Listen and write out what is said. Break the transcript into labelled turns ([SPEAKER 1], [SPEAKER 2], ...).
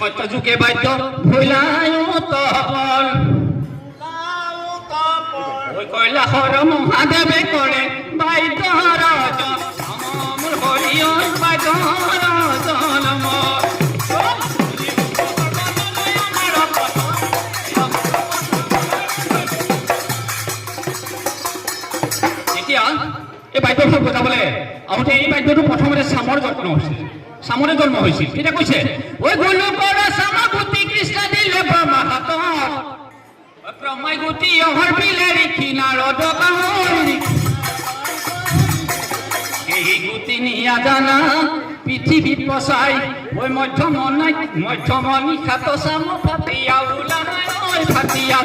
[SPEAKER 1] সত্য যুগে বাদ্য ভুলায়ো তপন কৈলাসৰ মহাদেৱে কৰে বাদ্য ৰজন মোৰ হৰিয় বাদ্য ৰজন এতিয়া এই বাদ্যবোৰ বজাবলৈ আহোঁতে এই বাদ্যটো প্ৰথমতে চামৰ যত্ন হৈছিল চামৰে জন্ম হৈছিল তেতিয়া কৈছে ঐ গোলোকৰ চামগুটি কৃষ্ণ দিলে ব্ৰহ্মা হাতত ব্ৰহ্মাই গুটি অহৰ বিলেৰি কিনাৰত কামৰি এই গুটি নিয়া জানা পৃথিৱীত পচাই ঐ মধ্যমনি খাত চাম ফাটিয়া ওলাই ঐ ফাটিয়া